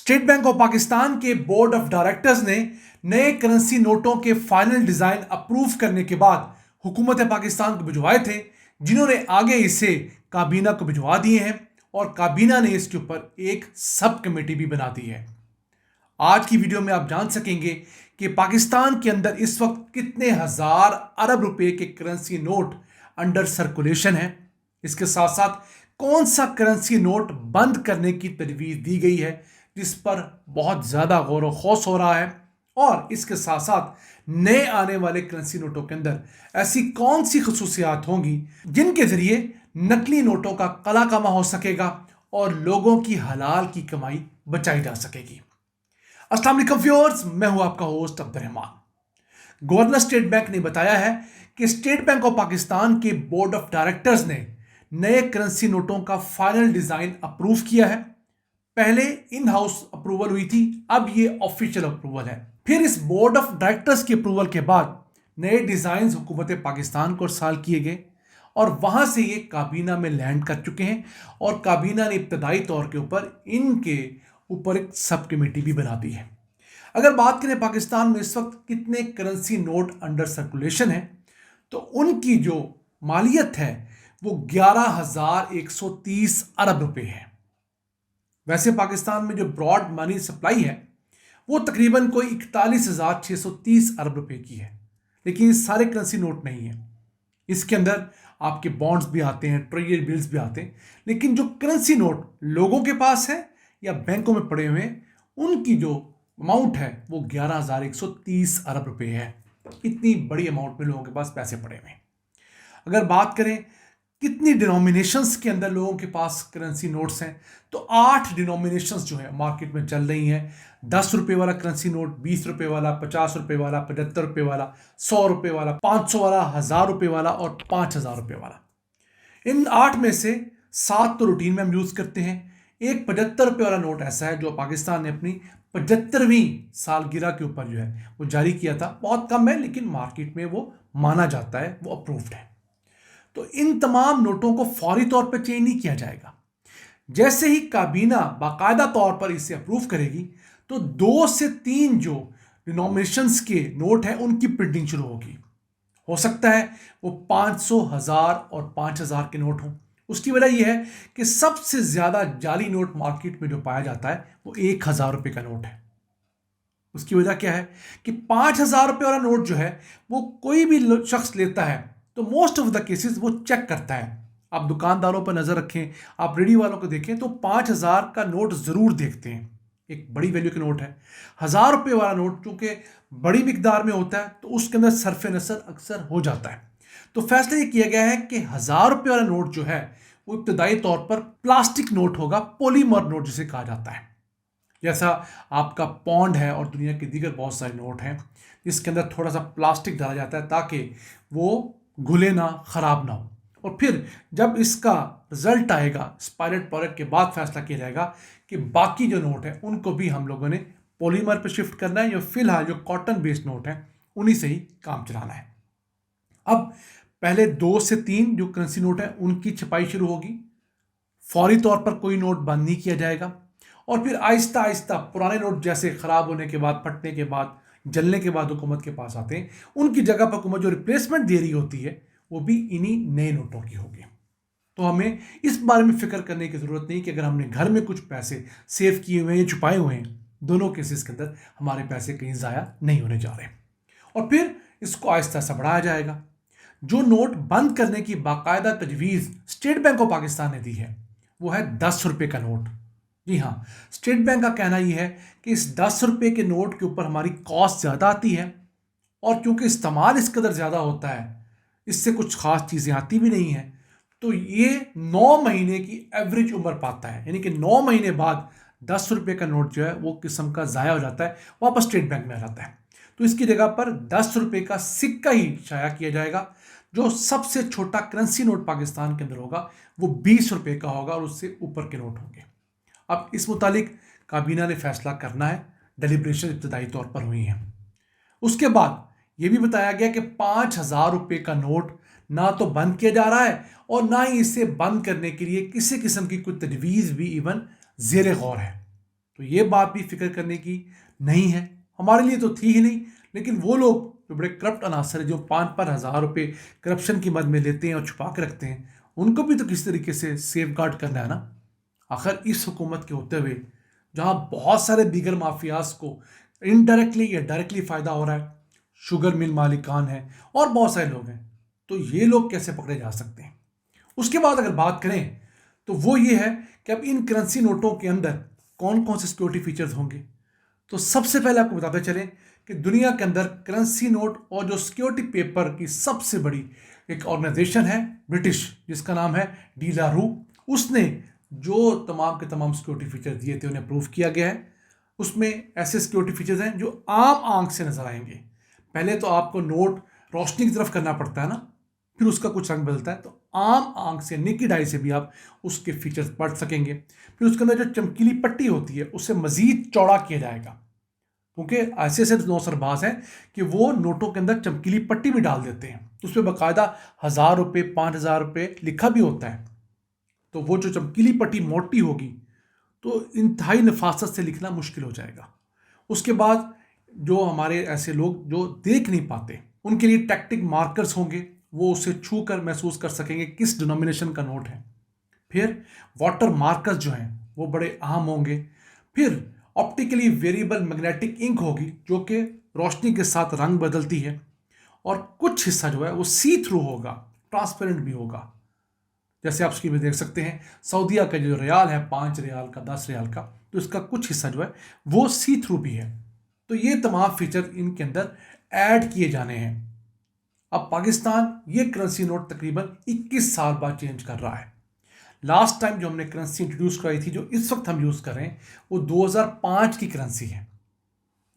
State bank of Pakistan के board of directors ने नए करेंसी नोटों के फाइनल डिजाइन अप्रूव करने के बाद हुकूमत पाकिस्तान को भिजवाए थे, जिन्होंने आगे इसे काबीना को भिजवा दिए हैं और काबीना ने इसके ऊपर एक सब कमेटी भी बना दी है। आज की वीडियो में आप जान सकेंगे कि पाकिस्तान के अंदर इस वक्त कितने हजार अरब रुपए के करेंसी नोट अंडर सर्कुलेशन है। इसके साथ साथ कौन सा करेंसी नोट बंद करने की तजवीज़ दी गई है, जिस पर बहुत ज़्यादा गौर व खौस हो रहा है। और इसके साथ साथ नए आने वाले करेंसी नोटों के अंदर ऐसी कौन सी खसूसियात होंगी जिनके ज़रिए नकली नोटों का कला कमा हो सकेगा और लोगों की हलाल की कमाई बचाई जा सकेगी। अस्सलाम वालेकुम व्यूअर्स, मैं हूं आपका host Abdurrahman. Governor state bank ने बताया है कि स्टेट बैंक ऑफ पाकिस्तान के बोर्ड ऑफ डायरेक्टर्स ने नए करेंसी नोटों का फाइनल डिजाइन अप्रूव किया है। पहले इन हाउस अप्रूवल हुई थी, अब ये ऑफिशियल अप्रूवल है। फिर इस बोर्ड ऑफ डायरेक्टर्स की अप्रूवल के बाद नए डिजाइन हुकूमत पाकिस्तान को अरसाल किए गए और वहां से ये काबीना में लैंड कर चुके हैं और काबीना ने इब्तदाई तौर के ऊपर इनके ऊपर एक सब कमेटी भी बना दी है। अगर बात करें पाकिस्तान में इस वक्त कितने करेंसी नोट अंडर सर्कुलेशन है, तो उनकी जो मालियत है वो 11,130 अरब रुपए है। वैसे पाकिस्तान में जो ब्रॉड मनी सप्लाई है वो तकरीबन कोई 41,630 अरब रुपए की है, लेकिन ये सारे करेंसी नोट नहीं है। इसके अंदर आपके बॉन्ड्स भी आते हैं, ट्रेजरी बिल्स भी आते हैं, लेकिन जो करेंसी नोट लोगों के पास है या बैंकों में पड़े हुए हैं, उनकी जो अमाउंट है वो 11,130 अरब रुपए है। इतनी बड़ी अमाउंट में लोगों के पास पैसे पड़े हुए हैं। अगर बात करें कितनी डिनोमिनेशंस के अंदर लोगों के पास करेंसी नोट्स हैं, तो 8 डिनोमिनेशंस जो है मार्केट में चल रही हैं। 10 रुपए वाला करेंसी नोट, 20 रुपए वाला, 50 रुपए वाला, 75 रुपए वाला, 100 रुपए वाला, 500 वाला, 1000 रुपए वाला और 5000 रुपए वाला। इन 8 में से 7 तो रूटीन में हम यूज करते हैं। एक 75 रुपए वाला नोट ऐसा है जो पाकिस्तान ने अपनी 75वीं सालगिरह के ऊपर जो है वो जारी किया था। बहुत कम है, लेकिन मार्केट में वो माना जाता है, वो अप्रूव्ड है। तो इन तमाम नोटों को फौरी तौर पर चेंज नहीं किया जाएगा। जैसे ही काबीना बाकायदा तौर पर इसे अप्रूव करेगी, तो 2 से 3 जो डिनोमिनेशंस के नोट हैं उनकी प्रिंटिंग शुरू होगी। हो सकता है वो 500, 1000 और 5000 के नोट हों। उसकी वजह यह है कि सबसे ज्यादा जाली नोट मार्केट में जो पाया जाता है वो 1000 रुपए का नोट है। उसकी वजह क्या है कि 5000 रुपए वाला नोट जो है वो कोई भी शख्स लेता है तो मोस्ट ऑफ द केसेस वो चेक करता है। आप दुकानदारों पर नजर रखें, आप रेडी वालों को देखें, तो 5000 का नोट जरूर देखते हैं। एक बड़ी वैल्यू का नोट है। 1000 रुपए वाला नोट चूंकि बड़ी मिकदार में होता है तो उसके अंदर सरफे नसर अक्सर हो जाता है। तो फैसला ये किया गया है कि 1000 रुपए वाला नोट जो है वो इब्तदाई तौर पर प्लास्टिक नोट होगा, पॉलीमर नोट जिसे कहा जाता है। जैसा आपका पौंड है और दुनिया के दीगर बहुत सारे नोट हैं जिसके अंदर थोड़ा सा प्लास्टिक डाला जाता है ताकि वो घुले ना, खराब ना हो। और फिर जब इसका रिजल्ट आएगा पायलट प्रोडक्ट के बाद फैसला किया जाएगा कि बाकी जो नोट है उनको भी हम लोगों ने पॉलीमर पर शिफ्ट करना है या फिलहाल जो कॉटन बेस्ड नोट है उन्हीं से ही काम चलाना है। अब पहले 2 से 3 जो करेंसी नोट है उनकी छपाई शुरू होगी। फौरी तौर पर कोई नोट बंद नहीं किया जाएगा और फिर आहिस्ता आहिस्ता पुराने नोट जैसे खराब होने के बाद, फटने के बाद, जलने के बाद हुकूमत के पास आते हैं, उनकी जगह पर हुकूमत जो रिप्लेसमेंट दे रही होती है वो भी इन्हीं नए नोटों की होगी। तो हमें इस बारे में फिक्र करने की जरूरत नहीं कि अगर हमने घर में कुछ पैसे सेव किए हुए हैं या छुपाए हुए हैं, दोनों केसेस के अंदर हमारे पैसे कहीं ज़ाया नहीं होने जा रहे। और फिर इसको आहिस्ता आहिस्ता बढ़ाया जाएगा। जो नोट बंद करने की बाकायदा तजवीज़ स्टेट बैंक ऑफ पाकिस्तान ने दी है वो है 10 रुपए का नोट। जी हाँ, स्टेट बैंक का कहना यह है कि इस 10 रुपए के नोट के ऊपर हमारी कॉस्ट ज़्यादा आती है और क्योंकि इस्तेमाल इस कदर ज़्यादा होता है, इससे कुछ खास चीज़ें आती भी नहीं हैं, तो ये 9 महीने की एवरेज उम्र पाता है। यानी कि 9 महीने बाद 10 रुपए का नोट जो है वो किस्म का ज़ाया हो जाता है, वापस स्टेट बैंक में आ जाता है। तो इसकी जगह पर 10 रुपए का सिक्का ही शाया किया जाएगा। जो सबसे छोटा करेंसी नोट पाकिस्तान के अंदर होगा वो 20 रुपए का होगा और उससे ऊपर के नोट होंगे। अब इस मुतालिक काबीना ने फैसला करना है, डेलिब्रेशन इब्तदाई तौर पर हुई हैं। उसके बाद यह भी बताया गया कि 5000 रुपए का नोट ना तो बंद किया जा रहा है और ना ही इसे बंद करने के लिए किसी किस्म की कोई तजवीज़ भी इवन ज़ेरे गौर है। तो ये बात भी फिक्र करने की नहीं है, हमारे लिए तो थी ही नहीं, लेकिन वो लोग जो बड़े करप्ट अनासर है, जो 5,000 रुपये करप्शन की मद में लेते हैं और छुपा के रखते हैं, उनको भी तो किसी तरीके से सेफ गार्ड करना है ना। आखिर इस हुकूमत के होते हुए जहाँ बहुत सारे दीगर माफियाज को इनडायरेक्टली या डायरेक्टली फ़ायदा हो रहा है, शुगर मिल मालिकान है और बहुत सारे लोग हैं, तो ये लोग कैसे पकड़े जा सकते हैं। उसके बाद अगर बात करें तो वो ये है कि अब इन करेंसी नोटों के अंदर कौन कौन से सिक्योरिटी फीचर्स होंगे। तो सबसे पहले आपको बताते चलें कि दुनिया के अंदर करेंसी नोट और जो सिक्योरिटी पेपर की सबसे बड़ी एक ऑर्गेनाइजेशन है ब्रिटिश, जिसका नाम है डी ला रू, उसने जो तमाम के तमाम सिक्योरिटी फीचर दिए थे उन्हें अप्रूव किया गया है। उसमें ऐसे सिक्योरिटी फीचर्स हैं जो आम आंख से नजर आएंगे। पहले तो आपको नोट रोशनी की तरफ करना पड़ता है ना, फिर उसका कुछ रंग बदलता है, तो आम आंख से नेकेड आई से भी आप उसके फीचर्स पढ़ सकेंगे। फिर उसके अंदर जो चमकीली पट्टी होती है उसे मजीद चौड़ा किया जाएगा, क्योंकि ऐसे ऐसे नौसरबाज हैं कि वो नोटों के अंदर चमकीली पट्टी भी डाल देते हैं, उस पर बाकायदा 1,000 रुपये 5,000 रुपये लिखा भी होता है। तो वो जो चमकीली पट्टी मोटी होगी तो इंतहाई नफासत से लिखना मुश्किल हो जाएगा। उसके बाद जो हमारे ऐसे लोग जो देख नहीं पाते, उनके लिए टैक्टिक मार्कर्स होंगे, वो उसे छू कर महसूस कर सकेंगे किस डिनोमिनेशन का नोट है। फिर वाटर मार्कर्स जो हैं वो बड़े अहम होंगे। फिर ऑप्टिकली वेरिएबल मैग्नेटिक इंक होगी जो कि रोशनी के साथ रंग बदलती है, और कुछ हिस्सा जो है वो सी थ्रू होगा, ट्रांसपेरेंट भी होगा। जैसे आप स्क्रीन में देख सकते हैं सऊदीया का जो रियाल है, 5 रियाल का, 10 रियाल का, तो इसका कुछ हिस्सा जो है वो सी थ्रू भी है। तो ये तमाम फीचर इनके अंदर ऐड किए जाने हैं। अब पाकिस्तान ये करेंसी नोट तकरीबन 21 साल बाद चेंज कर रहा है। लास्ट टाइम जो हमने करेंसी इंट्रोड्यूस कराई थी, जो इस वक्त हम यूज़ कर रहे हैं, वो 2005 की करेंसी है,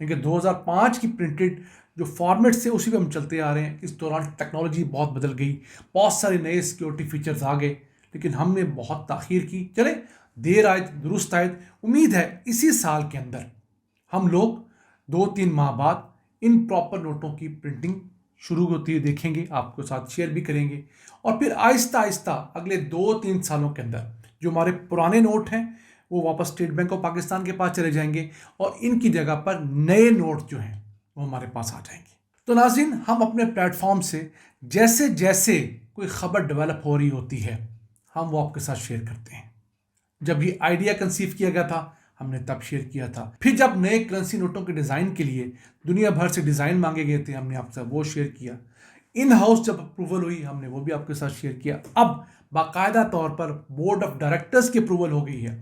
क्योंकि 2005 की प्रिंटेड जो फॉर्मेट से उसी पे हम चलते आ रहे हैं। इस दौरान टेक्नोलॉजी बहुत बदल गई, बहुत सारे नए सिक्योरिटी फीचर्स आ गए, लेकिन हमने बहुत ताख़ीर की। चले, देर आयत दुरुस्त आयत। उम्मीद है इसी साल के अंदर हम लोग 2-3 माह बाद इन प्रॉपर नोटों की प्रिंटिंग शुरू होती है देखेंगे, आपको साथ शेयर भी करेंगे, और फिर आहिस्ता आहिस्ता अगले 2-3 सालों के अंदर जो हमारे पुराने नोट हैं वो वापस स्टेट बैंक ऑफ पाकिस्तान के पास चले जाएंगे, और इनकी जगह पर नए नोट जो हैं वो हमारे पास आ जाएंगे। तो नाज़रीन, हम अपने प्लेटफॉर्म से जैसे जैसे कोई खबर डेवलप हो रही होती है हम वो आपके साथ शेयर करते हैं। जब ये आइडिया कंसीव किया गया था हमने तब शेयर किया था। फिर जब नए करेंसी नोटों के डिज़ाइन के लिए दुनिया भर से डिज़ाइन मांगे गए थे हमने आपसे वो शेयर किया। इन हाउस जब अप्रूवल हुई हमने वो भी आपके साथ शेयर किया। अब बाकायदा तौर पर बोर्ड ऑफ डायरेक्टर्स की अप्रूवल हो गई है,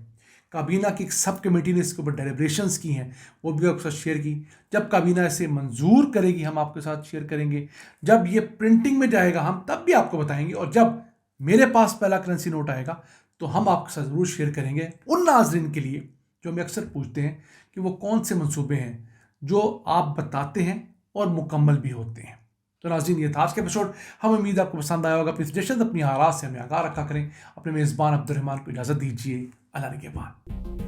काबीना की एक सब कमेटी ने इसके ऊपर डेलिब्रेशंस की हैं, वो भी आपके साथ शेयर की। जब काबीना इसे मंजूर करेगी हम आपके साथ शेयर करेंगे। जब ये प्रिंटिंग में जाएगा हम तब भी आपको बताएंगे, और जब मेरे पास पहला करेंसी नोट आएगा तो हम आपके साथ ज़रूर शेयर करेंगे उन नाजरीन के लिए जो हमें अक्सर पूछते हैं कि वो कौन से मंसूबे हैं जो आप बताते हैं और मुकम्मल भी होते हैं। तो नाज़रीन, ये था आज का एपिसोड। हम उम्मीद आपको पसंद आया होगा। अपनी सजेशन अपनी आराज़ से हमें आगाह रखा करें। अपने मेज़बान अब्दुल रहमान को इजाज़त दीजिए। अल्लाह के बाद।